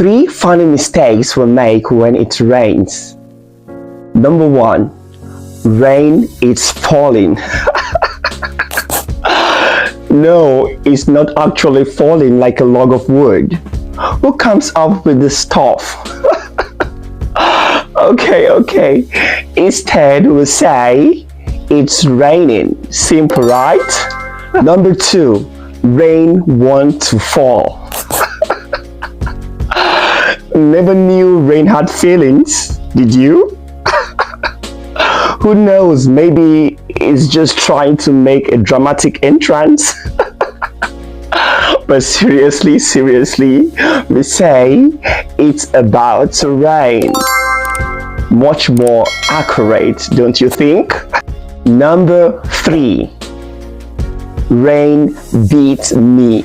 Three funny mistakes we make when it rains. Number one, rain is falling. No, it's not actually falling like a log of wood. Who comes up with this stuff? Okay. Instead, we say it's raining. Simple, right? Number two, rain want to fall. Never knew rain had feelings, did you? Who knows, maybe it's just trying to make a dramatic entrance. But seriously, we say it's about to rain. Much more accurate, don't you think? Number three, rain beat me.